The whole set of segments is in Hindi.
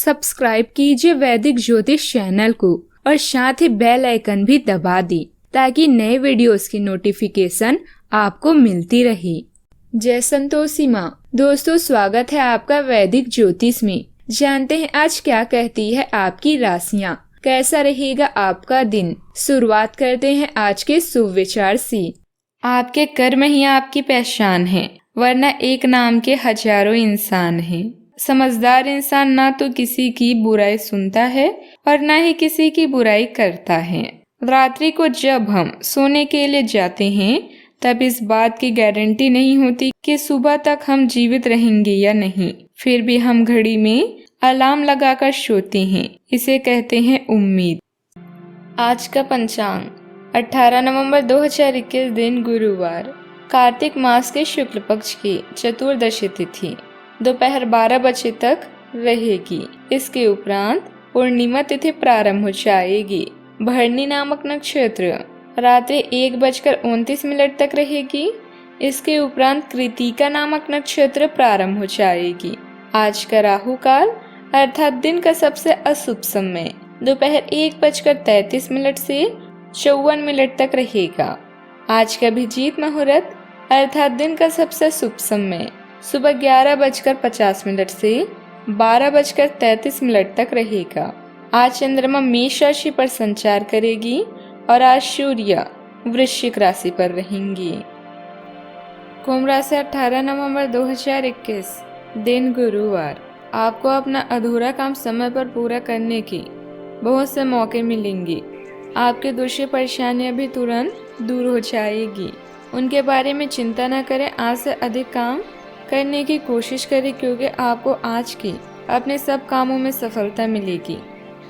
सब्सक्राइब कीजिए वैदिक ज्योतिष चैनल को और साथ ही बेल आइकन भी दबा दी ताकि नए वीडियोस की नोटिफिकेशन आपको मिलती रहे। जय संतोषी माँ। दोस्तों, स्वागत है आपका वैदिक ज्योतिष में। जानते हैं आज क्या कहती है आपकी राशियाँ, कैसा रहेगा आपका दिन। शुरुआत करते हैं आज के शुभ विचार से। आपके कर्म ही आपकी पहचान है, वरना एक नाम के हजारों इंसान हैं। समझदार इंसान ना तो किसी की बुराई सुनता है और ना ही किसी की बुराई करता है। रात्रि को जब हम सोने के लिए जाते हैं तब इस बात की गारंटी नहीं होती कि सुबह तक हम जीवित रहेंगे या नहीं। फिर भी हम घड़ी में अलार्म लगाकर सोते हैं, इसे कहते हैं उम्मीद। आज का पंचांग 18 नवंबर 2021 दिन गुरुवार, कार्तिक मास के शुक्ल पक्ष की चतुर्दशी तिथि दोपहर 12 बजे तक रहेगी। इसके उपरांत पूर्णिमा तिथि प्रारंभ हो जाएगी। भरणी नामक नक्षत्र रात्रि 1:29 तक रहेगी। इसके उपरांत कृतिका नामक नक्षत्र प्रारंभ हो जाएगी। आज का राहु काल अर्थात दिन का सबसे अशुभ समय दोपहर 1:33 से 54 तक रहेगा। आज का अभिजीत मुहूर्त अर्थात दिन का सबसे शुभ समय सुबह 11:50 से 12:33 तक रहेगा। आज चंद्रमा मेष राशि पर संचार करेगी और आज सूर्य वृश्चिक राशि पर रहेंगी। कुंभ राशि 18 नवंबर 2021 दिन गुरुवार, आपको अपना अधूरा काम समय पर पूरा करने की बहुत से मौके मिलेंगे। आपकी दूसरी परेशानियां भी तुरंत दूर हो जाएगी। उनके बारे में चिंता न करें, आज से अधिक काम करने की कोशिश करें क्योंकि आपको आज की अपने सब कामों में सफलता मिलेगी।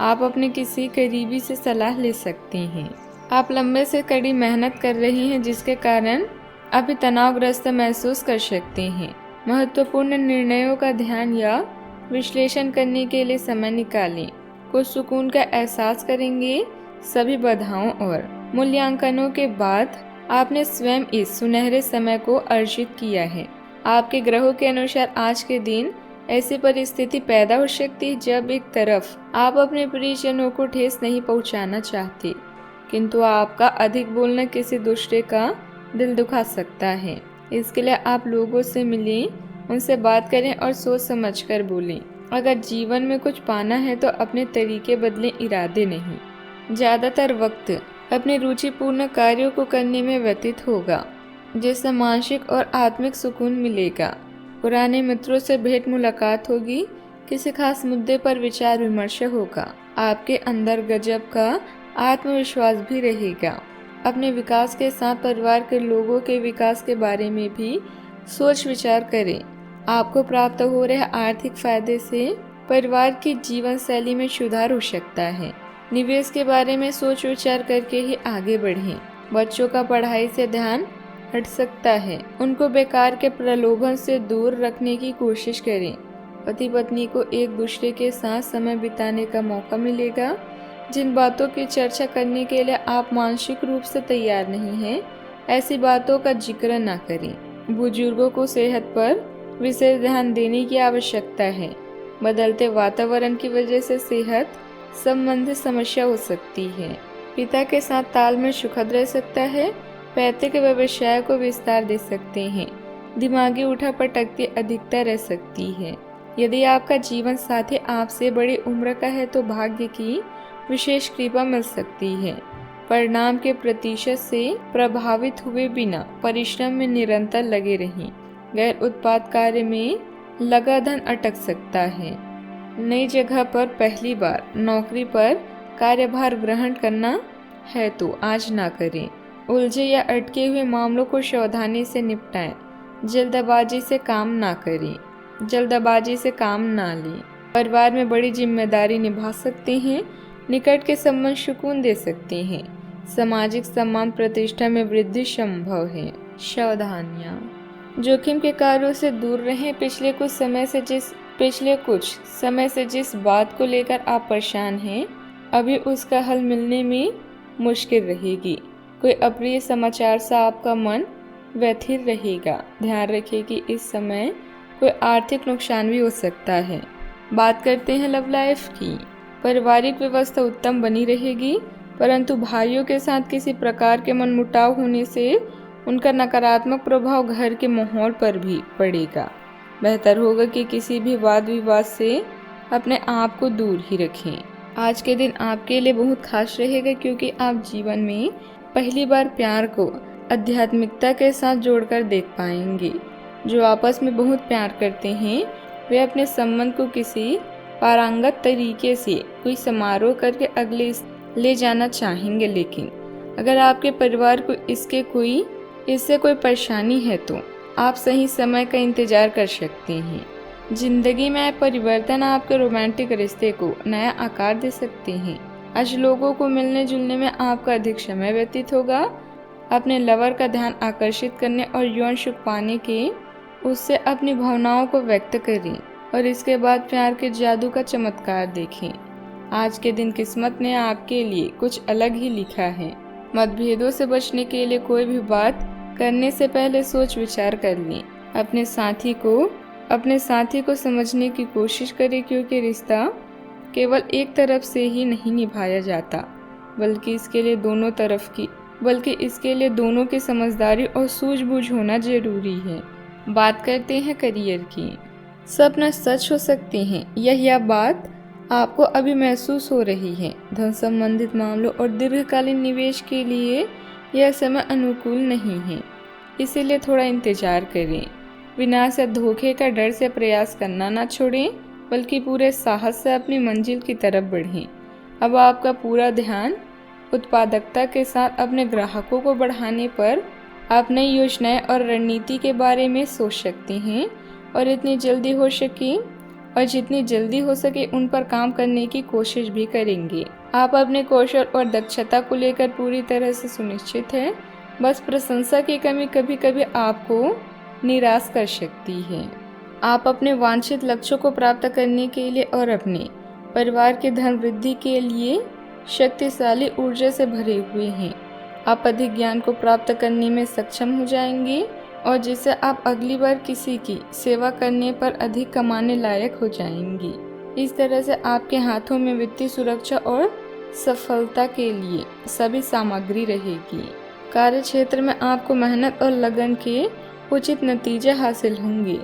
आप अपने किसी करीबी से सलाह ले सकते हैं। आप लंबे से कड़ी मेहनत कर रही हैं जिसके कारण अभी तनावग्रस्त महसूस कर सकते हैं। महत्वपूर्ण निर्णयों का ध्यान या विश्लेषण करने के लिए समय निकालें। कुछ सुकून का एहसास करेंगे। सभी बाधाओं और मूल्यांकनों के बाद आपने स्वयं इस सुनहरे समय को अर्जित किया है। आपके ग्रहों के अनुसार आज के दिन ऐसी परिस्थिति पैदा हो सकती है जब एक तरफ आप अपने परिजनों को ठेस नहीं पहुंचाना चाहते, किंतु आपका अधिक बोलना किसी दूसरे का दिल दुखा सकता है। इसके लिए आप लोगों से मिलें, उनसे बात करें और सोच समझकर बोलें। अगर जीवन में कुछ पाना है तो अपने तरीके बदलें, इरादे नहीं। ज्यादातर वक्त अपने रुचिपूर्ण कार्यों को करने में व्यतीत होगा जिससे मानसिक और आत्मिक सुकून मिलेगा। पुराने मित्रों से भेंट मुलाकात होगी। किसी खास मुद्दे पर विचार विमर्श होगा। आपके अंदर गजब का आत्मविश्वास भी रहेगा। अपने विकास के साथ परिवार के लोगों के विकास के बारे में भी सोच विचार करें। आपको प्राप्त हो रहे आर्थिक फायदे से परिवार की जीवन शैली में सुधार हो सकता है। निवेश के बारे में सोच विचार करके ही आगे बढ़ें। बच्चों का पढ़ाई से ध्यान हट सकता है, उनको बेकार के प्रलोभन से दूर रखने की कोशिश करें। पति पत्नी को एक दूसरे के साथ समय बिताने का मौका मिलेगा। जिन बातों की चर्चा करने के लिए आप मानसिक रूप से तैयार नहीं हैं, ऐसी बातों का जिक्र न करें। बुजुर्गों को सेहत पर विशेष ध्यान देने की आवश्यकता है। बदलते वातावरण की वजह से सेहत संबंधी समस्या हो सकती है। पिता के साथ तालमेल सुखद रह सकता है। पैतृक व्यवसाय को विस्तार दे सकते हैं। दिमागी उठापटक अधिकता रह सकती है। यदि आपका जीवन साथी आपसे बड़ी उम्र का है तो भाग्य की विशेष कृपा मिल सकती है। परिणाम के प्रतिशत से प्रभावित हुए बिना परिश्रम में निरंतर लगे रहें। गैर उत्पाद कार्य में लगा धन अटक सकता है। नई जगह पर पहली बार नौकरी पर कार्यभार ग्रहण करना है तो आज ना करें। उलझे या अटके हुए मामलों को सावधानी से निपटाएं। जल्दबाजी से काम ना करें। जल्दबाजी से काम ना लें। परिवार में बड़ी जिम्मेदारी निभा सकते हैं। निकट के संबंध सुकून दे सकते हैं। सामाजिक सम्मान प्रतिष्ठा में वृद्धि संभव है। सावधानियां, जोखिम के कार्यों से दूर रहें। पिछले कुछ समय से जिस बात को लेकर आप परेशान हैं, अभी उसका हल मिलने में मुश्किल रहेगी। कोई अप्रिय समाचार से आपका मन व्यथित रहेगा। ध्यान रखें कि इस समय कोई आर्थिक नुकसान भी हो सकता है। बात करते हैं लव लाइफ की। पारिवारिक व्यवस्था उत्तम बनी रहेगी, परंतु भाइयों के साथ किसी प्रकार के मनमुटाव होने से उनका नकारात्मक प्रभाव घर के माहौल पर भी पड़ेगा। बेहतर होगा कि किसी भी वाद विवाद से अपने आप को दूर ही रखें। आज के दिन आपके लिए बहुत खास रहेगा, क्योंकि आप जीवन में पहली बार प्यार को आध्यात्मिकता के साथ जोड़कर देख पाएंगे। जो आपस में बहुत प्यार करते हैं वे अपने संबंध को किसी पारंगत तरीके से कोई समारोह करके अगले ले जाना चाहेंगे। लेकिन अगर आपके परिवार को इससे कोई परेशानी है तो आप सही समय का इंतजार कर सकते हैं। जिंदगी में आए परिवर्तन आपके रोमांटिक रिश्ते को नया आकार दे सकते हैं। आज लोगों को मिलने जुलने में आपका अधिक समय व्यतीत होगा। अपने लवर का ध्यान आकर्षित करने और यौन सुख पाने के उससे अपनी भावनाओं को व्यक्त करें और इसके बाद प्यार के जादू का चमत्कार देखें। आज के दिन किस्मत ने आपके लिए कुछ अलग ही लिखा है। मतभेदों से बचने के लिए कोई भी बात करने से पहले सोच विचार कर लें। अपने साथी को समझने की कोशिश करें, क्योंकि रिश्ता केवल एक तरफ से ही नहीं निभाया जाता, बल्कि इसके लिए दोनों की समझदारी और सूझबूझ होना जरूरी है। बात करते हैं करियर की। सपने सच हो सकते हैं, यह बात आपको अभी महसूस हो रही है। धन संबंधित मामलों और दीर्घकालीन निवेश के लिए यह समय अनुकूल नहीं है, इसीलिए थोड़ा इंतजार करें। विनाश या धोखे का डर से प्रयास करना ना छोड़ें, बल्कि पूरे साहस से अपनी मंजिल की तरफ बढ़ें। अब आपका पूरा ध्यान उत्पादकता के साथ अपने ग्राहकों को बढ़ाने पर आप नई योजनाएं और रणनीति के बारे में सोच सकते हैं और जितनी जल्दी हो सके उन पर काम करने की कोशिश भी करेंगे। आप अपने कौशल और दक्षता को लेकर पूरी तरह से सुनिश्चित हैं। बस प्रशंसा की कमी कभी कभी आपको निराश कर सकती है। आप अपने वांछित लक्ष्यों को प्राप्त करने के लिए और अपने परिवार की धन वृद्धि के लिए शक्तिशाली ऊर्जा से भरे हुए हैं। आप अधिक ज्ञान को प्राप्त करने में सक्षम हो जाएंगे और जिससे आप अगली बार किसी की सेवा करने पर अधिक कमाने लायक हो जाएंगी। इस तरह से आपके हाथों में वित्तीय सुरक्षा और सफलता के लिए सभी सामग्री रहेगी। कार्य क्षेत्र में आपको मेहनत और लगन के उचित नतीजे हासिल होंगे।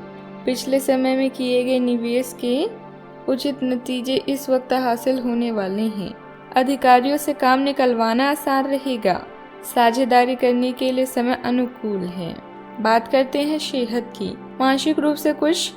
पिछले समय में किए गए निवेश के उचित नतीजे इस वक्त हासिल होने वाले हैं। अधिकारियों से काम निकलवाना आसान रहेगा। साझेदारी करने के लिए समय अनुकूल है। बात करते हैं सेहत की। मानसिक रूप से कुछ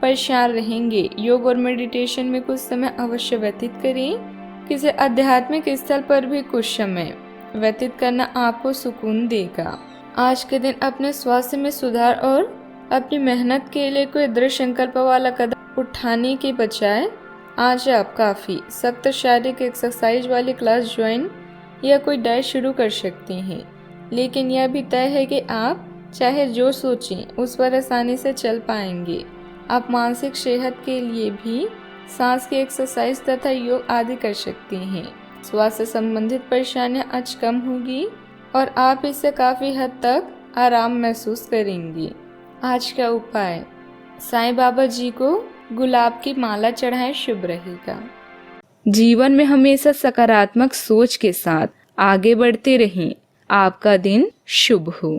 परेशान रहेंगे। योग और मेडिटेशन में कुछ समय अवश्य व्यतीत करें। किसी आध्यात्मिक स्थल पर भी कुछ समय व्यतीत करना आपको सुकून देगा। आज के दिन अपने स्वास्थ्य में सुधार और अपनी मेहनत के लिए कोई दृढ़ संकल्प वाला कदम उठाने के बजाय आज आप काफ़ी सख्त शारीरिक एक्सरसाइज वाली क्लास ज्वाइन या कोई डाइट शुरू कर सकते हैं। लेकिन यह भी तय है कि आप चाहे जो सोचें उस पर आसानी से चल पाएंगे। आप मानसिक सेहत के लिए भी सांस की एक्सरसाइज तथा योग आदि कर सकते हैं। स्वास्थ्य संबंधित परेशानियां आज कम होगी और आप इससे काफ़ी हद तक आराम महसूस करेंगे। आज का उपाय, साईं बाबा जी को गुलाब की माला चढ़ाएं, शुभ रहेगा। जीवन में हमेशा सकारात्मक सोच के साथ आगे बढ़ते रहें। आपका दिन शुभ हो।